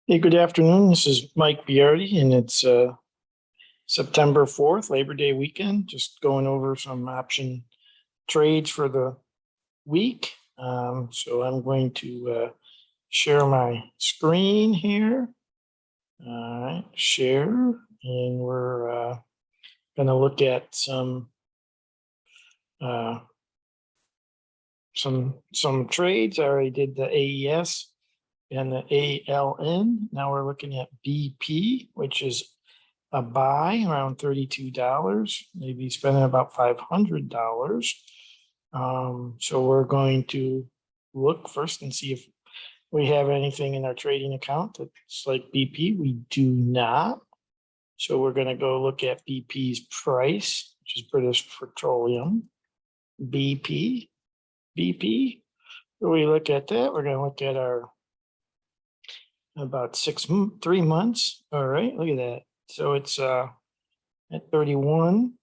Hey, good afternoon. This is Mike Biardi, and it's September 4th, Labor Day weekend. Just going over some option trades for the week. So I'm going to share my screen here. All right, share, and we're going to look at uh, some trades. I already did the AES and the ALN. Now we're looking at BP, which is a buy around $32, maybe spending about $500. So we're going to look first and see if we have anything in our trading account that's like BP. We do not. So we're going to go look at BP's price, which is British Petroleum. BP. When we look at that, we're going to look at our about 3 months. All right, look at that. So it's at 31.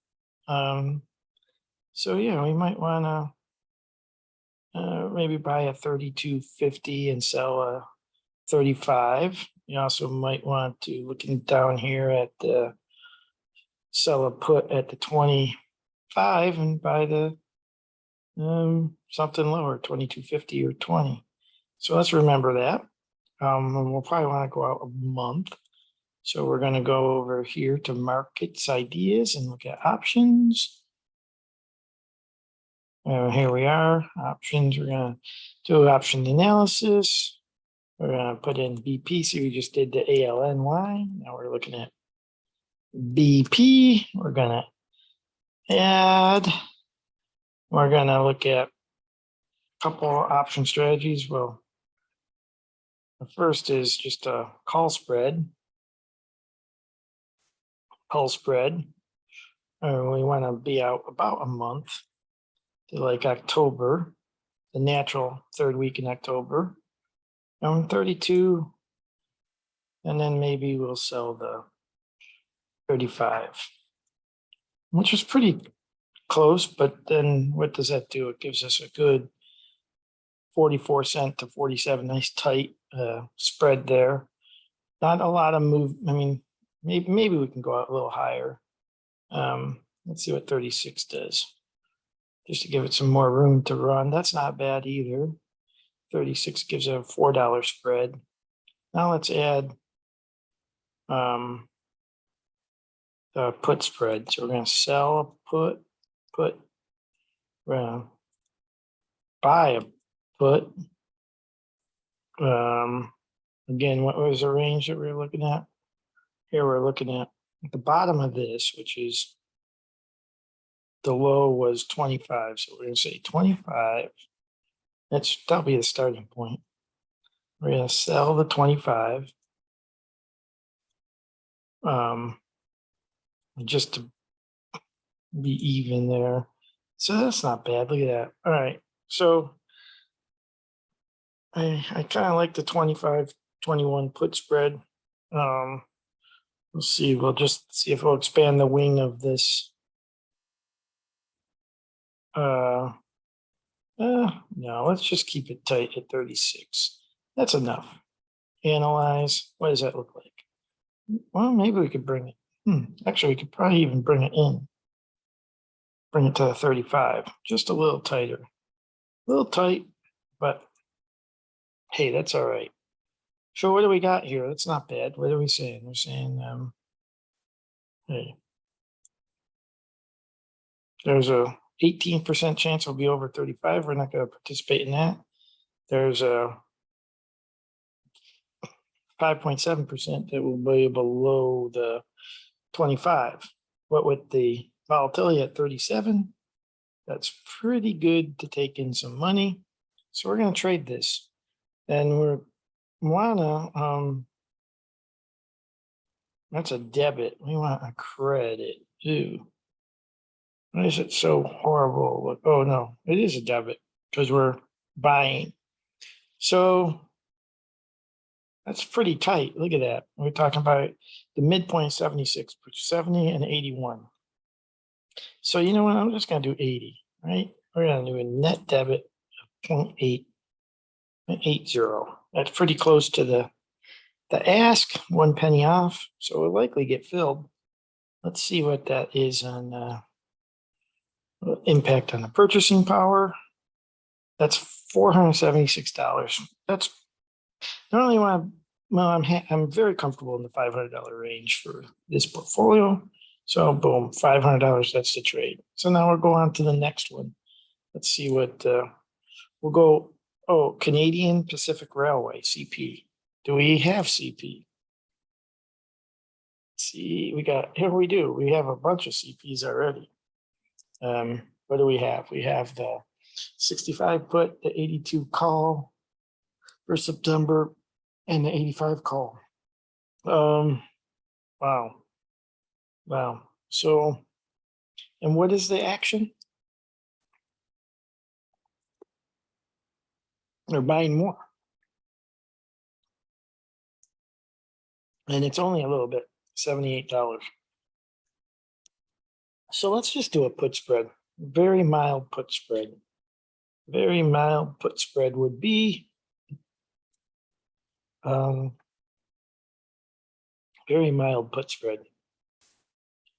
So yeah, we might want to maybe buy a 32.50 and sell a 35. You also might want to, looking down here at the sell a put at the 25 and buy the something lower, 22.50 or 20. So let's remember that. And we'll probably want to go out a month. So we're going to go over here to markets ideas and look at options. Here we are, options. We're going to do option analysis. We're going to put in BP. See, we just did the ALNY. Now we're looking at BP. We're going to add. We're going to look at a couple option strategies. Well, the first is just a call spread. We want to be out about a month to like October, the natural third week in October. 32, and then maybe we'll sell the 35, which is pretty close. But then what does that do? It gives us a good 44 cent to 47, nice tight spread there. Not a lot of move. I mean, maybe we can go out a little higher. Let's see what 36 does, just to give it some more room to run. That's not bad either. 36 gives a $4 spread. Now let's add the put spread. So we're going to sell a put. We're going to buy a put. Again, what was the range that we were looking at? Here we're looking at the bottom of this, which is the low was 25. So we're going to say 25. That'll be the starting point. We're going to sell the 25. Just to be even there. So that's not bad. Look at that. All right. So I kind of like the 25-21 put spread. We'll see. We'll just see if we'll expand the wing of this. No, let's just keep it tight at 36. That's enough. Analyze. What does that look like? Well, maybe we could bring it. Actually, we could probably even bring it in. Bring it to the 35. Just a little tighter. A little tight, but hey, that's all right. So what do we got here? That's not bad. What are we saying? We're saying, hey, there's a 18% chance it'll be over 35. We're not going to participate in that. There's a 5.7% that will be below the 25. But with the volatility at 37, that's pretty good to take in some money. So we're going to trade this. And we're wanna, that's a debit. We want a credit. Ew. Why is it so horrible? Oh no, it is a debit because we're buying. So that's pretty tight. Look at that. We're talking about the midpoint 76, 70 and 81. So you know what? I'm just going to do 80, right? We're going to do a net debit of 0.80. That's pretty close to the The ask, 1 penny off, so it'll likely get filled. Let's see what that is on impact on the purchasing power. That's $476. That's normally I'm very comfortable in the $500 range for this portfolio. So boom, $500, that's the trade. So now we'll go on to the next one. Let's see what we'll go. Oh, Canadian Pacific Railway, CP. Do we have CP? See, here we do. We have a bunch of CPs already. What do we have? We have the 65 put, the 82 call for September, and the 85 call. Wow. So, and what is the action? They're buying more. And it's only a little bit, $78. So let's just do a put spread. Very mild put spread. Very mild put spread would be very mild put spread.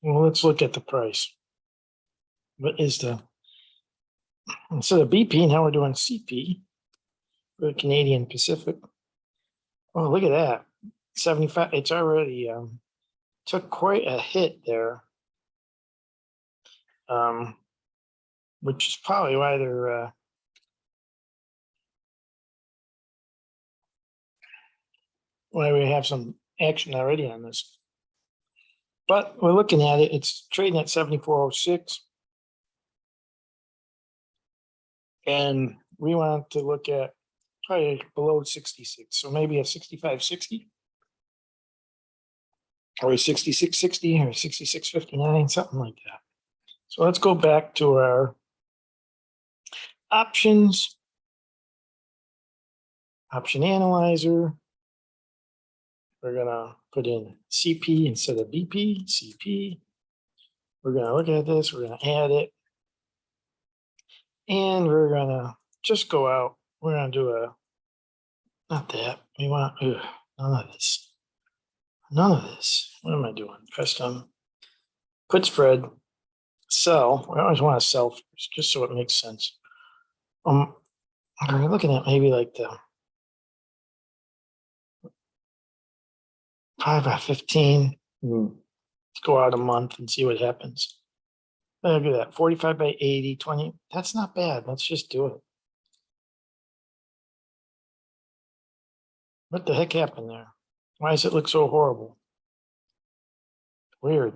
Well, let's look at the price. What is instead of BP, now we're doing CP for the Canadian Pacific. Oh, look at that. 75, it's already took quite a hit there. Which is probably why they're why we have some action already on this. But we're looking at it, it's trading at 74.06. And we want to look at probably below 66. So maybe a 65.60 or a 66.60 or 66.59, something like that. So let's go back to our options, option analyzer. We're gonna put in CP instead of BP, CP. We're gonna look at this, we're gonna add it. And we're gonna just go out. We're gonna do not that. We want, none of this. None of this. What am I doing? Custom, put spread, sell. I always want to sell first, just so it makes sense. We're looking at maybe like the 5 by 15. Let's go out a month and see what happens. Look at that, 45 by 80, 20. That's not bad. Let's just do it. What the heck happened there? Why does it look so horrible? Weird.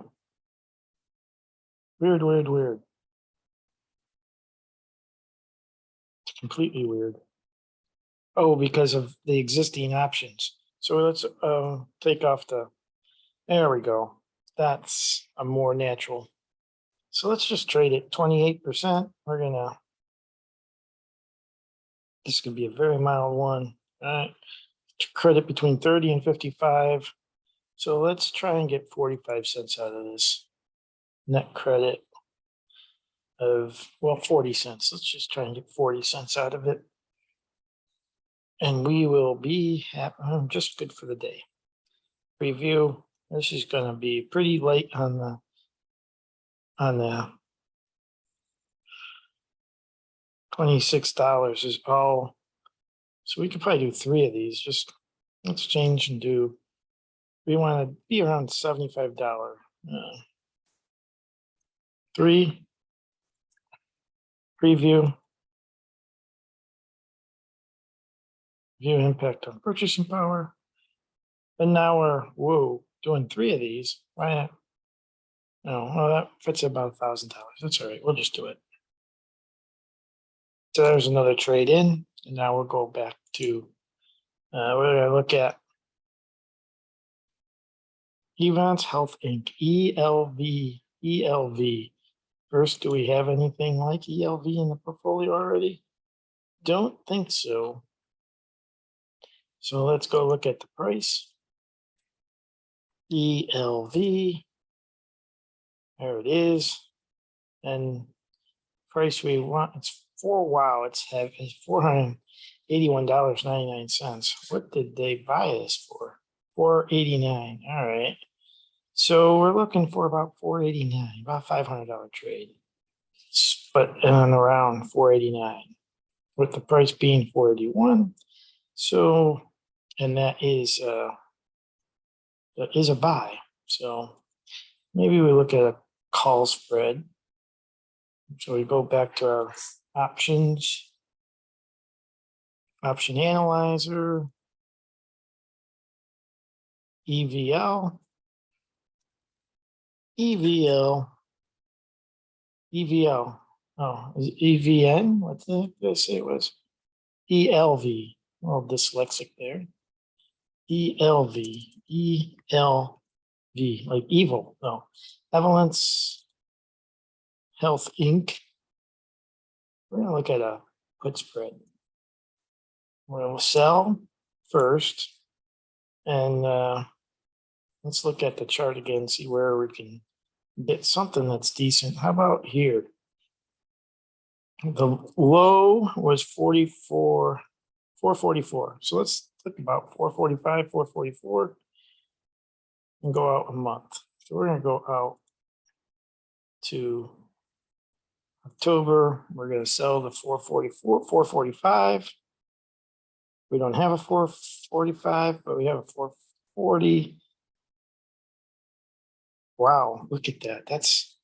Weird. It's completely weird. Oh, because of the existing options. So let's take off there we go. That's a more natural. So let's just trade it 28%. This could be a very mild one. All right. Credit between 30 and 55. So let's try and get 45 cents out of this. Net credit of, 40 cents. Let's just try and get 40 cents out of it. And we will be just good for the day. Preview. This is going to be pretty late on the $26 is all. So we could probably do 3 of these. Just let's change and do. We want to be around $75. 3. Preview. View impact on purchasing power. And now we're doing 3 of these. Why not? No, well, that fits about $1,000. That's all right. We'll just do it. So there's another trade in, and now we'll go back to we're going to look at Evans Health Inc. ELV. First, do we have anything like ELV in the portfolio already? Don't think so. So let's go look at the price. ELV. There it is. And price we want, it's it's $481.99. What did they buy this for? 489. All right. So we're looking for about 489, about $500 trade. But in and around 489, with the price being 481. So, and that is a buy. So maybe we look at a call spread. So we go back to our options, option analyzer, EVL, EVL, EVL. Oh, is it EVN? What the heck did I say it was? ELV. Well, dyslexic there. ELV, ELV, like evil. No, Evolence Health Inc. We're gonna look at a put spread. We're gonna sell first, and let's look at the chart again, see where we can get something that's decent. How about here? The low was 444. So let's look about 445, 444, and go out a month. So we're gonna go out to October. We're gonna sell the 444, 445. We don't have a 445, but we have a 440. Wow, look at that. That's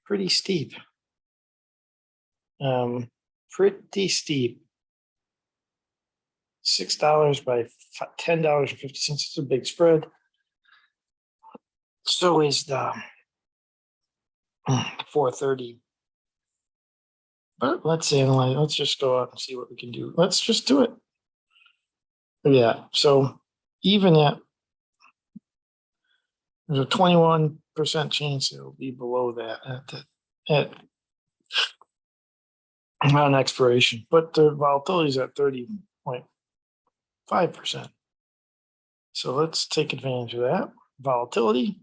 pretty steep. Pretty steep. $6 by $10.50. It's a big spread. So is the 430. But let's analyze. Let's just go out and see what we can do. Let's just do it. Yeah. So even at, there's a 21% chance it'll be below that at on expiration, but the volatility is at 30.5%. So let's take advantage of that volatility.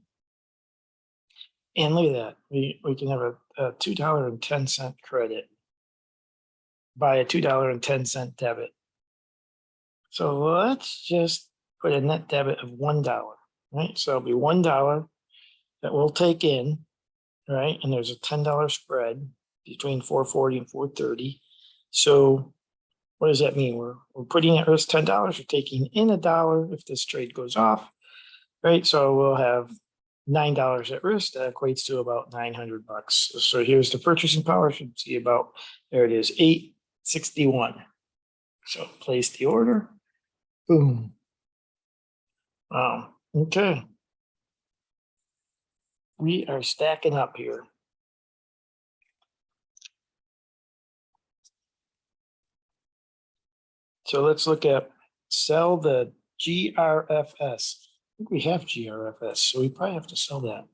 And look at that. We can have a $2.10 credit by a $2.10 debit. So let's just put a net debit of $1, right? So it'll be $1 that we'll take in, right? And there's a $10 spread between 440 and 430. So what does that mean? We're putting at risk $10. We're taking in $1 if this trade goes off, right? So we'll have $9 at risk. That equates to about $900. So here's the purchasing power. Should see about, there it is, 861. So place the order. Boom. Wow. Okay. We are stacking up here. So let's look at sell the GRFS. I think we have GRFS, so we probably have to sell that.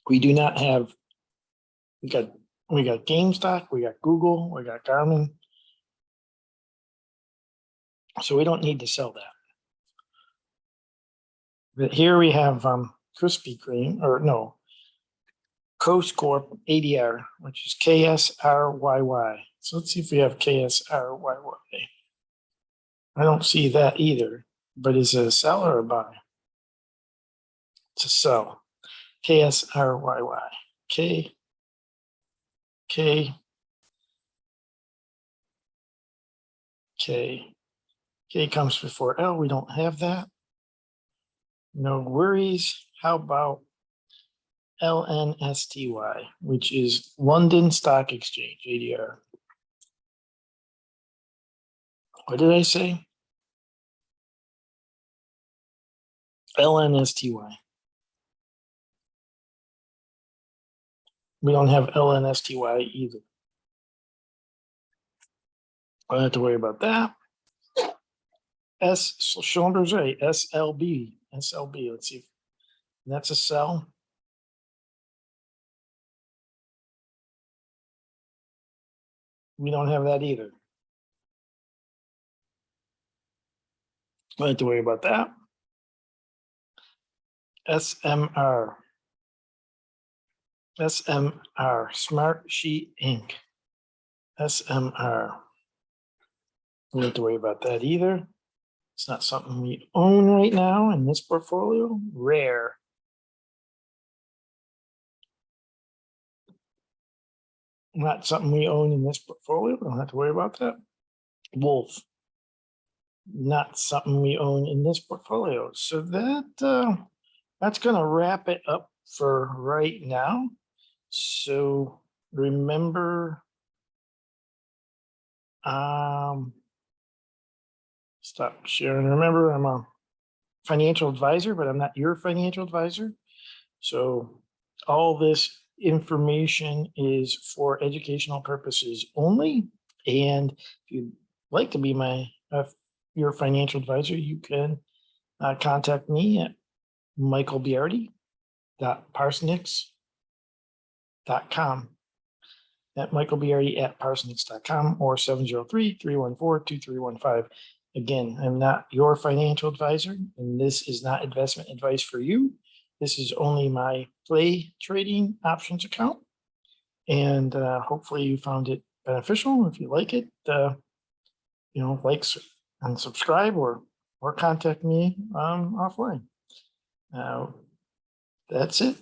We do not have, we got GameStop, we got Google, we got Garmin. So we don't need to sell that. But here we have Krispy Kreme, or no, Coast Corp ADR, which is KSRYY. So let's see if we have KSRYY. I don't see that either, but is it a sell or a buy? It's a sell. KSRYY. K comes before L. We don't have that. No worries. How about LNSTY, which is London Stock Exchange, ADR. What did I say? LNSTY. We don't have LNSTY either. I don't have to worry about that. Schlumberger, SLB. Let's see. That's a sell. We don't have that either. I don't have to worry about that. SMR, Smart Sheet Inc. SMR. don't need to worry about that either. It's not something we own right now in this portfolio. Rare. Not something we own in this portfolio. Don't have to worry about that. Wolf. Not something we own in this portfolio. So that's going to wrap it up for right now. So remember, stop sharing. Remember, I'm a financial advisor, but I'm not your financial advisor. So all this information is for educational purposes only. And if you'd like to be your financial advisor, you can contact me at michaelbiardi.parsniks.com. At michaelbiardi@parsniks.com or 703-314-2315. Again, I'm not your financial advisor, and this is not investment advice for you. This is only my play trading options account. And hopefully you found it beneficial. If you like it, like and subscribe or contact me offline. That's it.